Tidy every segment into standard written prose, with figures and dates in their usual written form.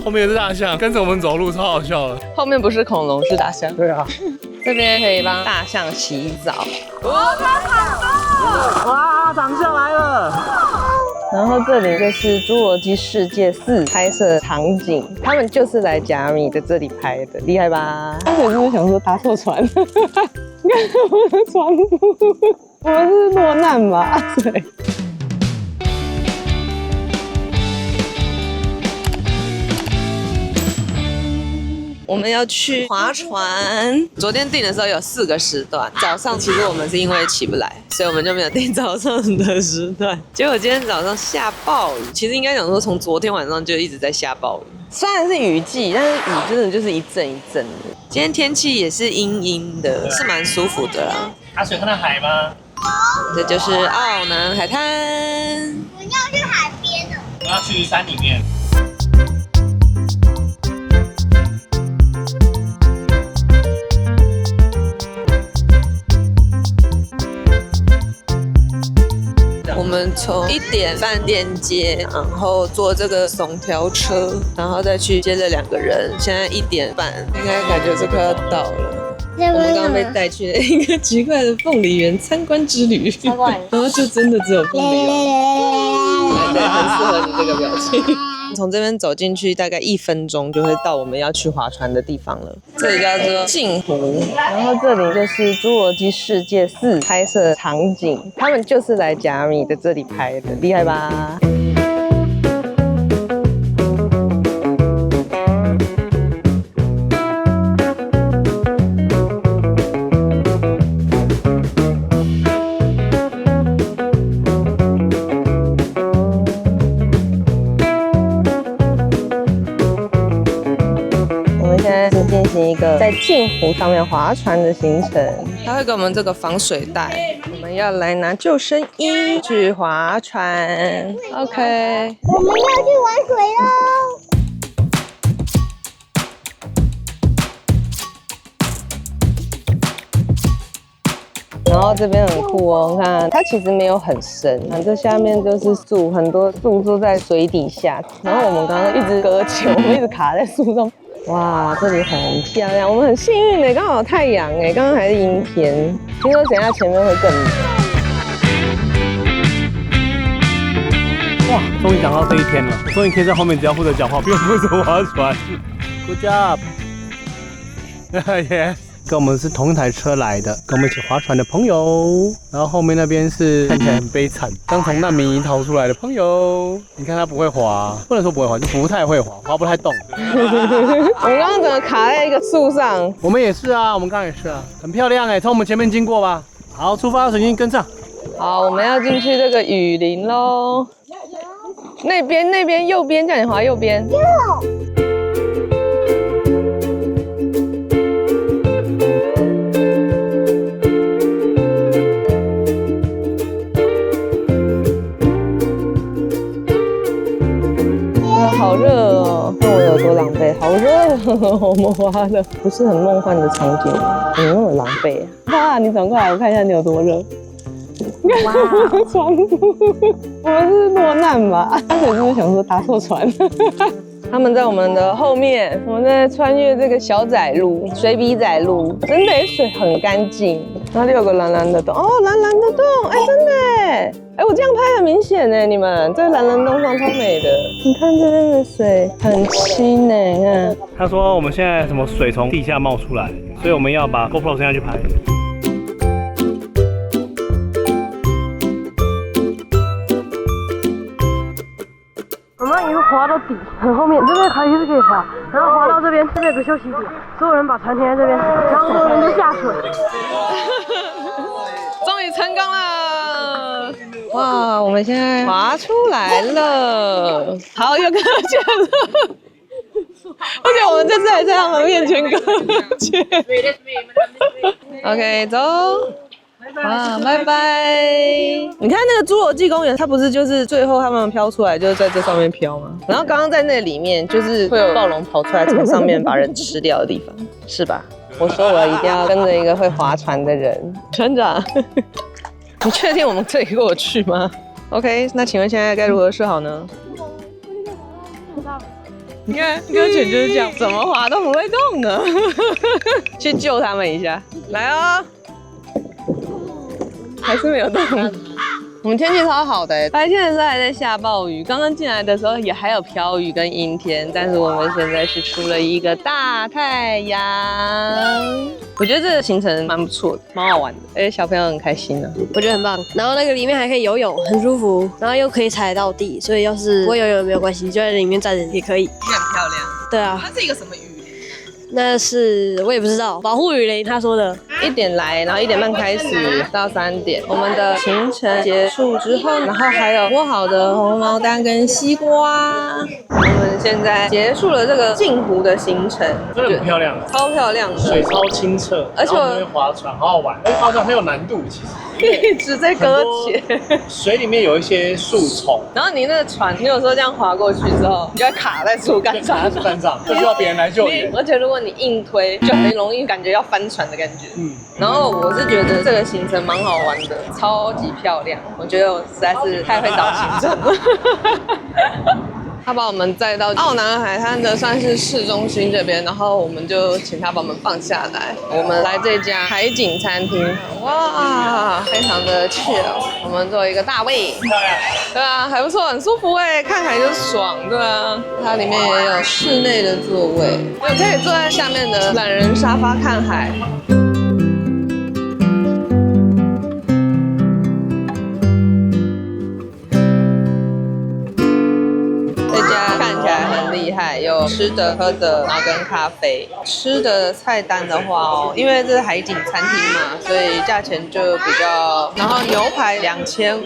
后面是大象，跟着我们走路，超好笑的。后面不是恐龙，是大象。对啊，这边可以帮大象洗澡。哇，长下来了。然后这里就是《侏罗纪世界4》拍摄场景，他们就是来甲米的这里拍的，厉害吧？刚才是不是想说搭错船？你看我们的船夫，我们是落难吧？对。我们要去划船，昨天订的时候有4个时段，早上其实我们是因为起不来，所以我们就没有订早上的时段。结果今天早上下暴雨，其实应该讲说从昨天晚上就一直在下暴雨，虽然是雨季，但是雨真的就是一阵一阵的。今天天气也是阴阴的，是蛮舒服的啦。阿水看到海吗？这就是澳南海滩。我要去海边了。我要去山里面。我们从1点饭店接，然后坐这个耸条车，然后再去接这2个人。现在1点半，应该感觉是快要到了。我们刚刚被带去了一个奇怪的凤梨园参观之旅，然后就真的只有凤梨哦，对，很适合你这个表情。从这边走进去大概1分钟就会到我们要去划船的地方了，这里叫做镜湖，然后这里就是《侏罗纪世界4》拍摄场景，他们就是来甲米的这里拍的，厉害吧？进行一个在镜湖上面划船的行程，他会给我们这个防水袋，我们要来拿救生衣去划船。OK， 我们要去玩水喽！然后这边很酷哦，你看它其实没有很深，这下面就是树，很多树都在水底下。然后我们刚刚一直搁浅，我们一直卡在树上。哇，这里很漂亮，我们很幸运呢，刚好有太阳哎，刚刚还是阴天，听说等一下前面会更美。哇，终于赶到这一天了，终于可以在后面只要负责讲话，不用负责划船。Good job！ yes， 跟我们是同一台车来的，跟我们一起划船的朋友。然后后面那边是看起来很悲惨，刚从难民营逃出来的朋友。你看他不会滑，不能说不会滑，就不太会滑，滑不太动。我们刚刚整个卡在一个树上。我们也是啊，我们刚刚也是啊，很漂亮哎，从我们前面经过吧。好，出发，水晶跟上。好，我们要进去这个雨林喽。那边，右边，叫你滑右边。好热哦！看我有多狼狈，好热哦！我们滑的不是很梦幻的场景，怎么那么狼狈啊？哇，你转过来，我看一下你有多热。哇，船夫，我们是落难吧？刚才是不是想说搭错船？他们在我们的后面，我们在穿越这个小窄路、水笔窄路，真的水很干净。那里有个蓝蓝的洞，哦，蓝蓝的洞，哎，真的哎，哎，我这样拍很明显呢，你们这蓝蓝洞上超美的。你看这边的水很清呢，你看。他说我们现在什么水从地下冒出来，所以我们要把 GoPro 伸下去拍。我们已经滑到底，很后面，这边还是可以滑，然后滑到这边，这边有个休息点，所有人把船停在这边，然后所有人就下水。终于成功了！哇，我们现在滑出来了，好，又搁浅了。而且我们这次还在他们面前搁浅。OK， 走。哇，拜拜！你看那个侏罗纪公园，它不是就是最后他们飘出来，就是在这上面飘吗？然后刚刚在那里面，就是会有暴龙跑出来从上面把人吃掉的地方，是吧？我说我一定要跟着一个会划船的人，船长，你确定我们这里过去吗 ？OK， 那请问现在该如何是好呢？你看歌曲就是这样，怎么滑都不会动呢。去救他们一下，来哦，还是没有动。我们天气超好的，白天的时候还在下暴雨，刚刚进来的时候也还有飘雨跟阴天，但是我们现在是出了一个大太阳。我觉得这个行程蛮不错的，蛮好玩的，而且小朋友很开心呢。我觉得很棒。然后那个里面还可以游泳，很舒服，然后又可以踩到地，所以要是不会游泳也没有关系，就在里面站着也可以。很漂亮。对啊。它是一个什么鱼？那是我也不知道，保护雨林他说的。1点来，然后1点半开始到3点。我们的行程结束之后，然后还有剥好的红毛丹跟西瓜。我们现在结束了这个镜湖的行程，真的很漂亮，超漂亮的，水超清澈，而且我们会划船，好好玩。划船很有难度，其实。一直在搁浅，水里面有一些树丛，然后你那个船，你有时候这样划过去之后，你就会卡在树干上，就需要别人来救援。而且如果你硬推，就很容易感觉要翻船的感觉。然后我是觉得这个行程蛮好玩的，超级漂亮，我觉得我实在是太会找行程了。他把我们载到奥南海滩的算是市中心这边，然后我们就请他把我们放下来。我们来这家海景餐厅，哇，非常的 chill。我们做一个大位，对啊，还不错，很舒服哎，看起来就爽，对啊。它里面也有室内的座位，也可以坐在下面的懒人沙发看海。有吃的、喝的，然后跟咖啡。吃的菜单的话哦，因为这是海景餐厅嘛，所以价钱就比较。然后牛排2500，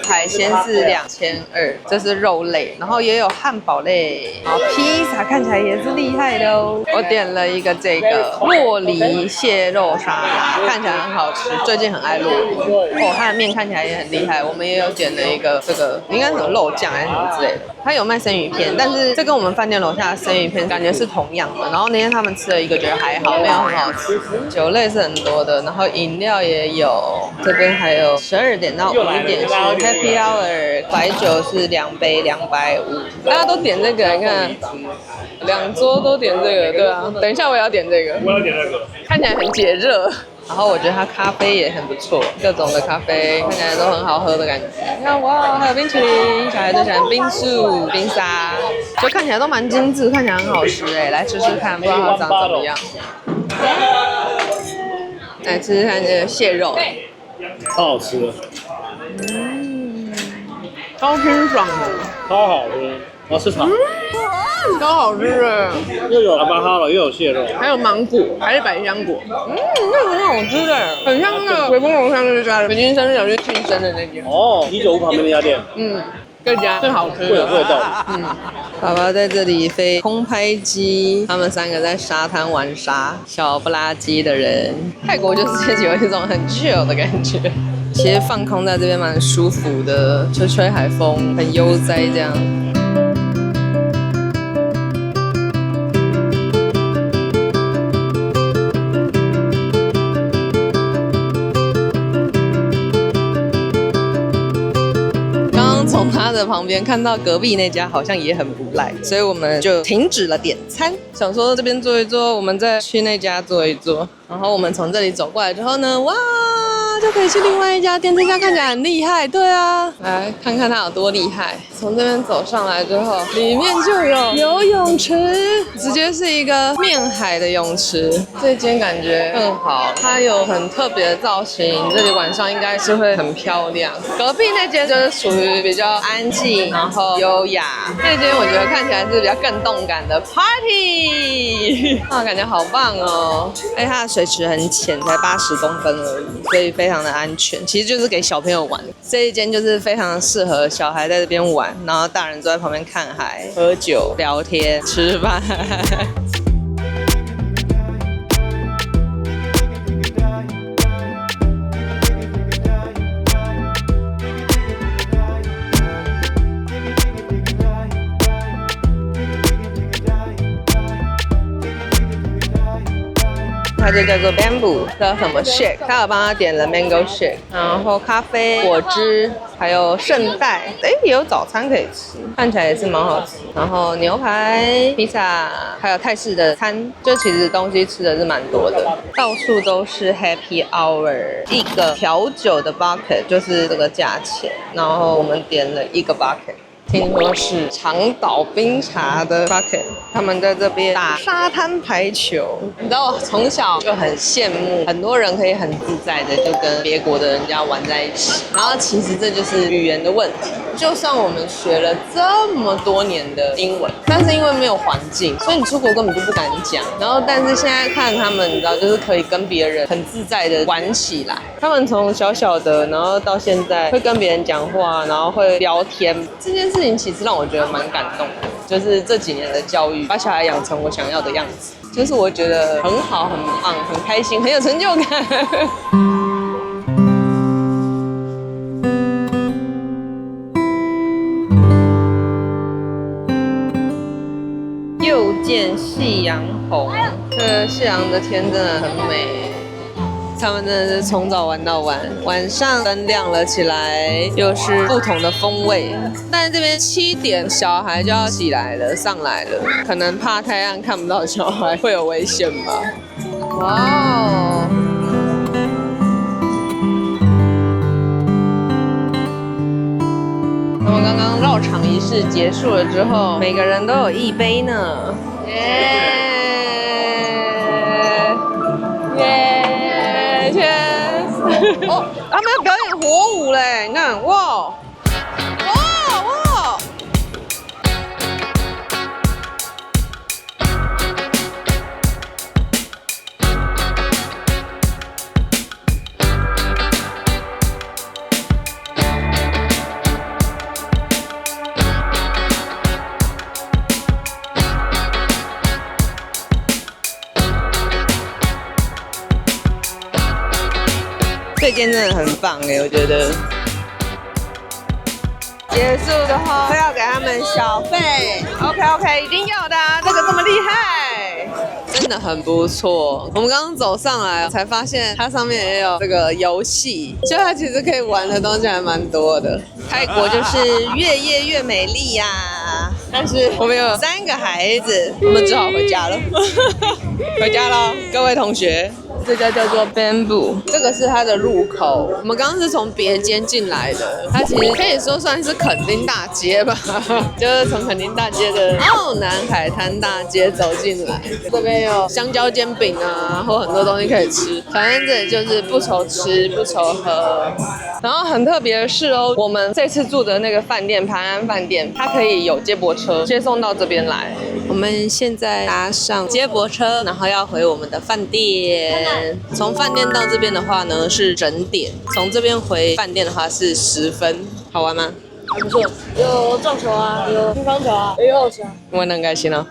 海鲜是2200，这是肉类。然后也有汉堡类，然后披萨看起来也是厉害的哦。我点了一个这个洛梨蟹肉沙拉，看起来很好吃，最近很爱洛梨。哦，它的面看起来也很厉害。我们也有点了一个这个，应该是什么肉酱还是什么之类的。它有卖生鱼片，但是这跟我们饭店楼下的生鱼片感觉是同样的。然后那天他们吃了一个，觉得还好，没有很好吃。酒类是很多的，然后饮料也有。这边还有12点到5点是 Happy Hour， 白酒是2杯250，大家都点这个，你看2桌都点这个，对啊。等一下我也要点这个，我要点这个，看起来很解热。然后我觉得它咖啡也很不错，各种的咖啡看起来都很好喝的感觉。你看哇，还有冰淇淋，小孩最喜欢冰束、冰沙，就看起来都蛮精致，看起来很好吃哎，来吃吃看，不知道它长怎么样。来吃吃看这个蟹肉，超好吃的，超清爽的，超好吃。我要吃草，超好吃的，又有阿巴哈了，又有蟹肉，还有芒果，还是百香果，那很好吃的，很像那个微波楼上那家北京生日有去庆生的那间。哦，195旁边那家店，这家更好吃，会有味道。爸爸在这里飞空拍机，他们3个在沙滩玩沙，小不拉几的人。泰国就是有一种很 chill 的感觉，其实放空在这边蛮舒服的，吹吹海风，很悠哉这样。从他的旁边看到隔壁那家好像也很不赖，所以我们就停止了点餐，想说这边坐一坐，我们再去那家坐一坐。然后我们从这里走过来之后呢，哇，就可以去另外一家店，这家看起来很厉害，对啊，来看看它有多厉害。从这边走上来之后，里面就有游泳池，直接是一个面海的泳池。这间感觉更好，它有很特别的造型，这里晚上应该是会很漂亮。隔壁那间就是属于比较安静，然后优雅。那间我觉得看起来是比较更动感的 party， 啊，感觉好棒哦！哎，它的水池很浅，才80公分而已，所以非常的安全。其实就是给小朋友玩，这一间就是非常适合小孩在这边玩，然后大人坐在旁边看海、喝酒、聊天、吃饭。它就叫做 Bamboo 的什么 shake， 他有帮他点了 mango shake， 然后咖啡、果汁，还有圣代，也有早餐可以吃，看起来也是蛮好吃。然后牛排、披萨，还有泰式的餐，就其实东西吃的是蛮多的，到处都是 Happy Hour， 一个调酒的 bucket 就是这个价钱，然后我们点了一个 bucket。听说是长岛冰茶的 bucket， 他们在这边打沙滩排球。你知道我从小就很羡慕，很多人可以很自在的就跟别国的人家玩在一起。然后其实这就是语言的问题，就算我们学了这么多年的英文，但是因为没有环境，所以你出国根本就不敢讲。然后但是现在看他们，你知道，就是可以跟别人很自在的玩起来。他们从小小的，然后到现在会跟别人讲话，然后会聊天，这件事情其实让我觉得蛮感动的，就是这几年的教育把小孩养成我想要的样子，就是我觉得很好、很棒、很开心、很有成就感。又见夕阳红，这个夕阳的天真的很美。他们真的是从早玩到晚，晚上灯亮了起来，又是不同的风味。但是这边7点小孩就要起来了，上来了，可能怕太暗看不到小孩会有危险吧。哇哦！我们刚刚绕场仪式结束了之后，每个人都有一杯呢。哦，他们要表演火舞嘞！你看，哇，哇！这间真的很棒我觉得。结束的话会要给他们小费 ，OK， 一定要的啊！这个这么厉害，真的很不错。我们刚刚走上来才发现，它上面也有这个游戏，就它其实可以玩的东西还蛮多的。泰国就是越夜越美丽呀、但是我们有3个孩子，我们只好回家了。回家了，各位同学。这家叫做 Bamboo， 这个是它的入口。我们刚刚是从别间进来的，它其实可以说算是垦丁大街吧，就是从垦丁大街的澳南海滩大街走进来。这边有香蕉煎饼啊，或很多东西可以吃。反正这里就是不愁吃不愁喝。然后很特别的是哦，我们这次住的那个饭店盘安饭店，它可以有接驳车接送到这边来。我们现在搭上接驳车，然后要回我们的饭店。从饭店到这边的话呢是整点，从这边回饭店的话是10分，好玩吗？还不错，有撞球啊，有乒乓球啊，也有游泳池啊。玩得很开心哦。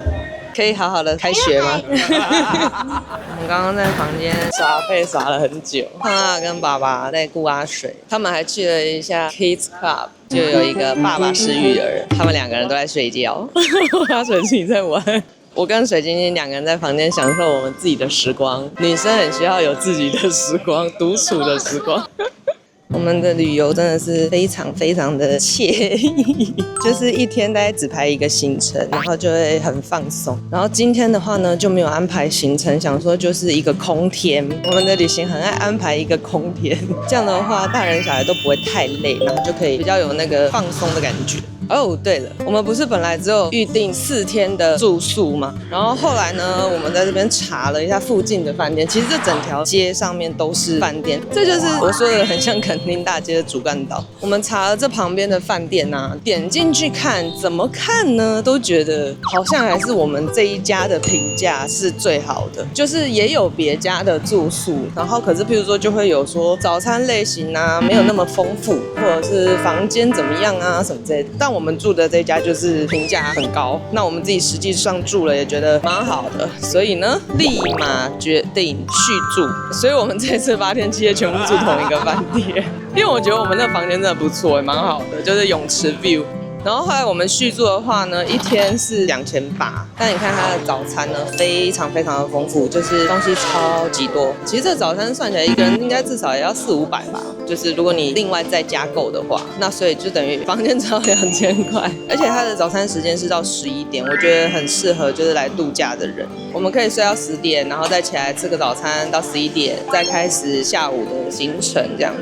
可以好好的开学吗？我们刚刚在房间耍废耍了很久，胖阿跟爸爸在顾阿水，他们还去了一下 Kids Club， 就有一个爸爸是育儿，他们2个人都在睡觉，阿水自己在玩。我跟水晶晶2个人在房间享受我们自己的时光，女生很需要有自己的时光，独处的时光。我们的旅游真的是非常非常的惬意，就是一天大概只排1个行程，然后就会很放松。然后今天的话呢就没有安排行程，想说就是一个空天。我们的旅行很爱安排一个空天，这样的话大人小孩都不会太累，然后就可以比较有那个放松的感觉。哦，对了，我们不是本来只有预定4天的住宿吗？然后后来呢，我们在这边查了一下附近的饭店，其实这整条街上面都是饭店，这就是我说的很像垦丁大街的主干道。我们查了这旁边的饭店啊，点进去看，怎么看呢，都觉得好像还是我们这一家的评价是最好的，就是也有别家的住宿，然后可是譬如说就会有说早餐类型啊没有那么丰富，或者是房间怎么样啊什么之类的，但我们住的这家就是评价很高，那我们自己实际上住了也觉得蛮好的，所以呢立马决定续住，所以我们这次8天7夜全部住同一个饭店，因为我觉得我们那房间真的不错，也蛮好的，就是泳池 view，然后后来我们续住的话呢，一天是2800，但你看它的早餐呢，非常非常的丰富，就是东西超级多。其实这早餐算起来，一个人应该至少也要400-500吧。就是如果你另外再加购的话，那所以就等于房间只要2000块，而且它的早餐时间是到11点，我觉得很适合就是来度假的人。我们可以睡到10点，然后再起来吃个早餐到11点，再开始下午的行程这样。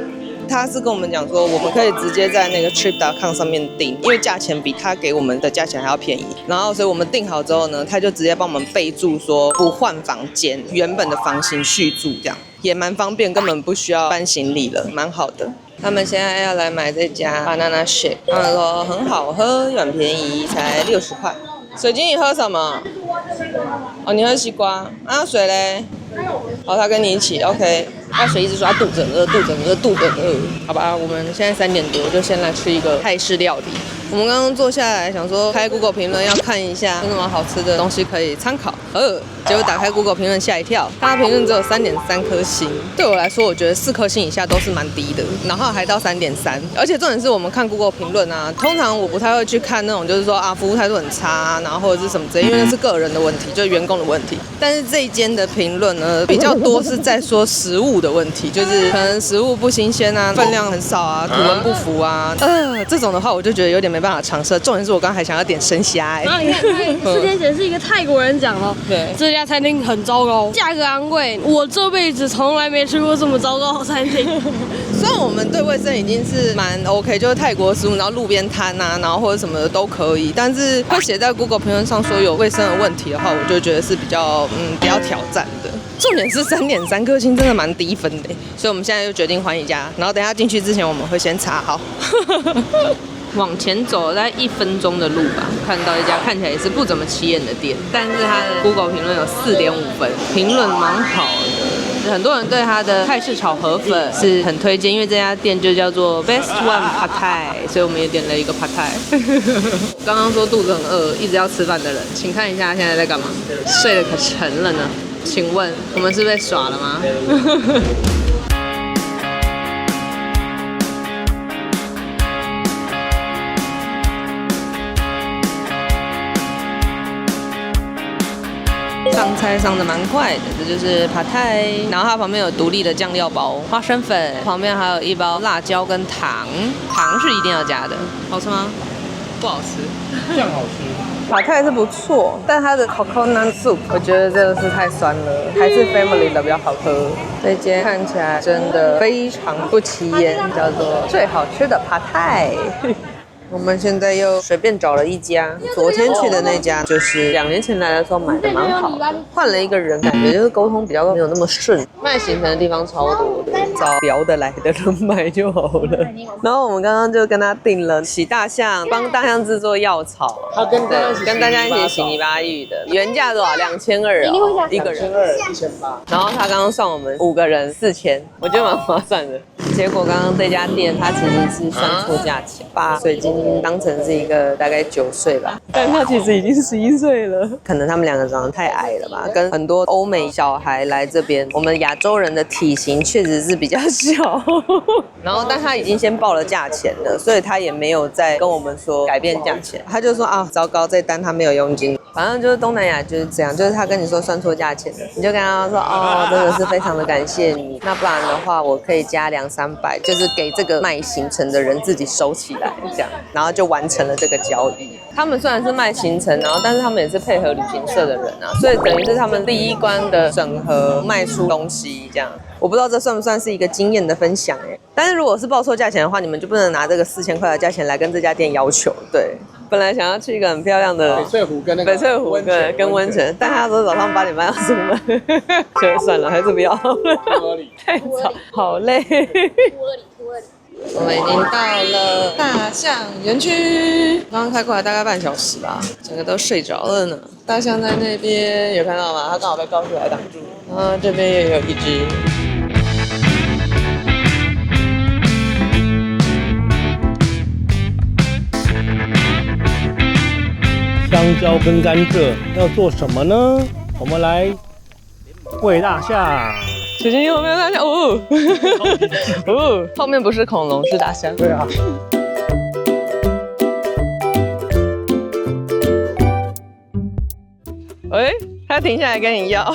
他是跟我们讲说，我们可以直接在那个 trip.com 上面订，因为价钱比他给我们的价钱还要便宜。然后，所以我们订好之后呢，他就直接帮我们备注说不换房间，原本的房型续住，这样也蛮方便，根本不需要搬行李了，蛮好的。他们现在要来买这家 banana shake， 他们说很好喝，又很便宜，才60块。水晶，你喝什么？哦，你喝西瓜。啊，水嘞？好，他跟你一起 ，OK。那水一直说他肚子很饿，肚子很饿，肚子很饿。好吧，我们现在3点多，就先来吃一个泰式料理。我们刚刚坐下来想说开 Google 评论要看一下有什么好吃的东西可以参考，结果打开 Google 评论吓一跳，它的评论只有3.3颗星。对我来说，我觉得4颗星以下都是蛮低的，然后还到3.3。而且重点是我们看 Google 评论啊，通常我不太会去看那种就是说啊服务态度很差，然后或者是什么之类，因为那是个人的问题，就是员工的问题。但是这一间的评论呢，比较多是在说食物的问题，就是可能食物不新鲜啊，分量很少啊，图文不符啊，这种的话我就觉得有点没办法尝试。重点是我刚才还想要点生虾然后你看4天前是一个泰国人讲了，对，这家餐厅很糟糕，价格昂贵，我这辈子从来没吃过这么糟糕的餐厅。虽然我们对卫生已经是蛮 OK， 就是泰国食物，然后路边摊啊，然后或者什么的都可以，但是会写在 Google 评论上说有卫生的问题的话，我就觉得是比较挑战的。重点是3.3颗星真的蛮低分的，所以我们现在就决定换一家，然后等一下进去之前我们会先查好。往前走大概1分钟的路吧，看到一家看起来也是不怎么起眼的店，但是它的 Google 评论有4.5分，评论蛮好的。很多人对它的泰式炒河粉是很推荐，因为这家店就叫做 Best One Pad Thai， 所以我们也点了一个 Pad Thai。刚刚说肚子很饿，一直要吃饭的人，请看一下现在在干嘛？睡得可沉了呢。请问我们是被耍了吗？上菜上的蛮快的，这就是Pad Thai，然后它旁边有独立的酱料包、花生粉，旁边还有一包辣椒跟糖，糖是一定要加的。好吃吗？不好吃，酱好吃。Pad Thai是不错，但它的 coconut soup 我觉得真的是太酸了，还是 family 的比较好喝。这间看起来真的非常不起眼，叫做最好吃的Pad Thai。我们现在又随便找了一家，昨天去的那家就是2年前来的时候买的蛮好的，换了一个人，感觉就是沟通比较没有那么顺。卖行程的地方超多的，找聊得来的人买就好了。然后我们刚刚就跟他订了洗大象，帮大象制作药草，他跟大家一起洗泥巴浴的，原价多少？2200哦，一个人1800。然后他刚刚算我们5个人4000，我觉得蛮划算的。结果刚刚这家店它其实是算错价钱，把水晶当成是一个大概9岁吧，但他其实已经11岁了。可能他们2个长得太矮了吧，跟很多欧美小孩来这边，我们亚洲人的体型确实是比较小。然后但他已经先报了价钱了，所以他也没有再跟我们说改变价钱，他就说啊糟糕，这单他没有佣金。反正就是东南亚就是这样，就是他跟你说算错价钱了，你就跟他说哦，真的是非常的感谢你，那不然的话我可以加200-300，就是给这个卖行程的人自己收起来这样，然后就完成了这个交易。他们虽然是卖行程，然后但是他们也是配合旅行社的人啊，所以等于是他们第一关的审核卖出东西这样。我不知道这算不算是一个经验的分享但是如果是报错价钱的话，你们就不能拿这个4000块的价钱来跟这家店要求。对，本来想要去一个很漂亮的翡翠湖跟跟温泉，但他说早上8点半要出门，就算了，还是不要了，太早，好累。我们已经到了大象园区，刚刚开过来大概半小时吧，整个都睡着了呢。大象在那边有看到吗？它刚好被高树来挡住，然后这边也有一只。香蕉跟甘蔗要做什么呢？我们来喂大象。小心有没有大象？后面不是恐龙，是大象。对啊。哎，他停下来跟你要，好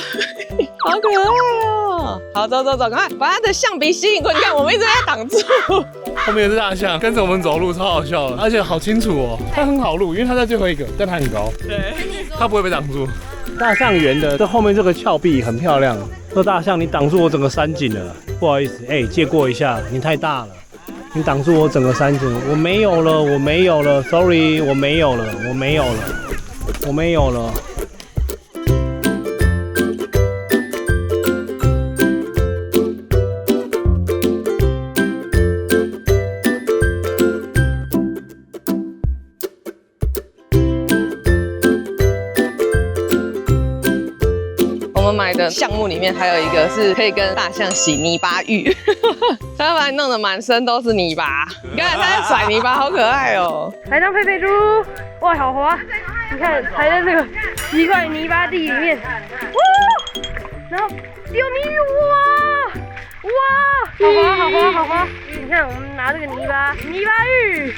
可爱哦！好，走，赶快把他的象鼻吸引过来。你看，我们一直在挡住。后面是大象，跟着我们走路，超好笑的，而且好清楚哦。它很好路，因为它在最后一个，但它很高，对，它不会被挡住。大象园的这后面这个峭壁很漂亮。这大象，你挡住我整个山景了，不好意思，借过一下，你太大了，你挡住我整个山景，我没有了 ，sorry， 我没有了。我们买的项目里面还有一个是可以跟大象洗泥巴浴，他把你弄得满身都是泥巴。你看他在甩泥巴，好可爱哦！来当佩佩猪，哇，好滑！你看踩在这个奇怪泥巴地里面，哇，然后丢泥，哇，好滑！你看我们拿这个泥巴浴，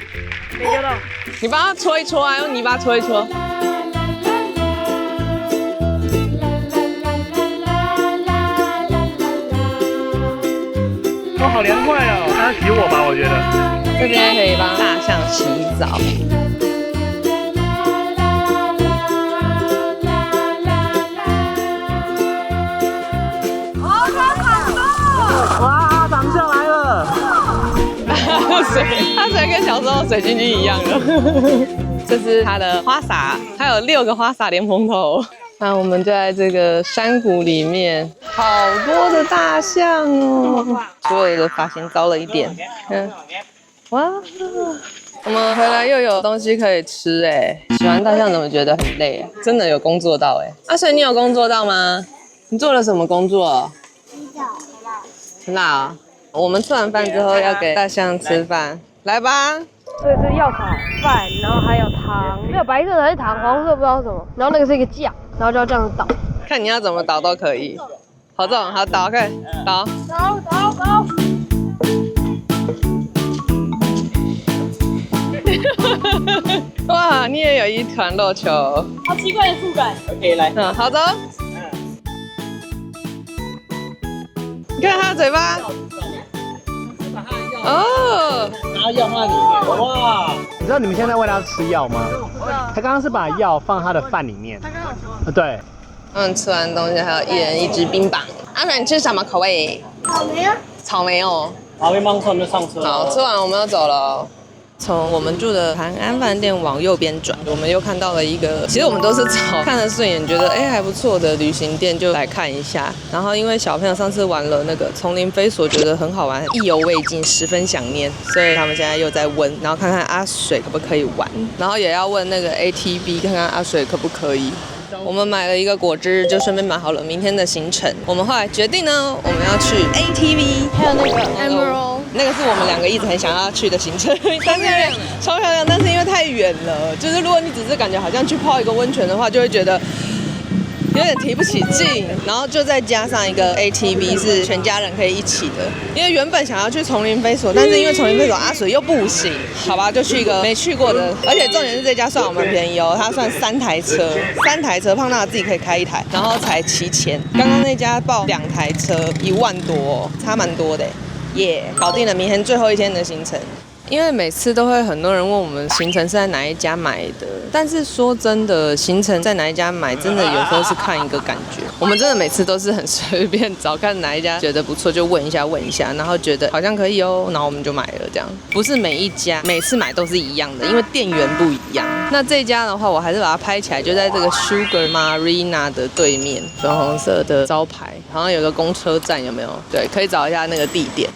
没丢到。你帮他搓一搓啊，用泥巴搓一搓。哇，好凉快哦！它洗我吧，我觉得。这边可以帮大象洗澡。哇，长下来了！它水跟小时候水晶晶一样的。这是它的花洒，它有6个花洒莲蓬头。那我们就在这个山谷里面，好多的大象哦。所有的发型糟了一点，哇！我们回来又有东西可以吃哎。喜欢大象怎么觉得很累啊？真的有工作到哎。阿水，你有工作到吗？你做了什么工作？很辣啊！我们吃完饭之后要给大象吃饭，来吧。所以是药草饭，然后还有糖，没有白色的还是糖，黄色不知道什么。然后那个是一个酱，然后就要这样子倒。看你要怎么倒都可以。好重，好倒，看倒。倒。哇，你也有一团肉球，好奇怪的触感。OK， 来。好走。你看它的嘴巴。哦，然后药放在里面，哇！你知道你们现在喂它吃药吗？他刚刚是把药放它的饭里面。对。吃完东西还有1人1支冰棒。阿水，你吃什么口味？草莓哦。草莓芒果就上车。好，吃完我们要走了。从我们住的韩安饭店往右边转，我们又看到了一个，其实我们都是找看得顺眼，觉得还不错的旅行店，就来看一下。然后因为小朋友上次玩了那个丛林飞索，觉得很好玩，意犹未尽，十分想念，所以他们现在又在问，然后看看阿水可不可以玩，然后也要问那个 ATV， 看看阿水可不可以。我们买了一个果汁，就顺便买好了明天的行程。我们后来决定呢，我们要去 ATV， 还有那个 Emerald， 那个是我们2个一直很想要去的行程，超漂亮，但是因为太远了，就是如果你只是感觉好像去泡一个温泉的话，就会觉得有点提不起劲，然后就再加上一个 ATV 是全家人可以一起的，因为原本想要去丛林飞索，但是因为丛林飞索阿水又不行，好吧，就去一个没去过的，而且重点是这家算我们便宜哦，它算3台车，胖娜自己可以开1台，然后才7000，刚刚那家报2台车1万多，差蛮多的，耶，搞定了明天最后一天的行程。因为每次都会很多人问我们行程是在哪一家买的，但是说真的，行程在哪一家买，真的有时候是看一个感觉。我们真的每次都是很随便找，看哪一家觉得不错就问一下，然后觉得好像可以哦，然后我们就买了这样。不是每一家每次买都是一样的，因为店员不一样。那这家的话，我还是把它拍起来，就在这个 Sugar Marina 的对面，粉红色的招牌，好像有个公车站，有没有？对，可以找一下那个地点。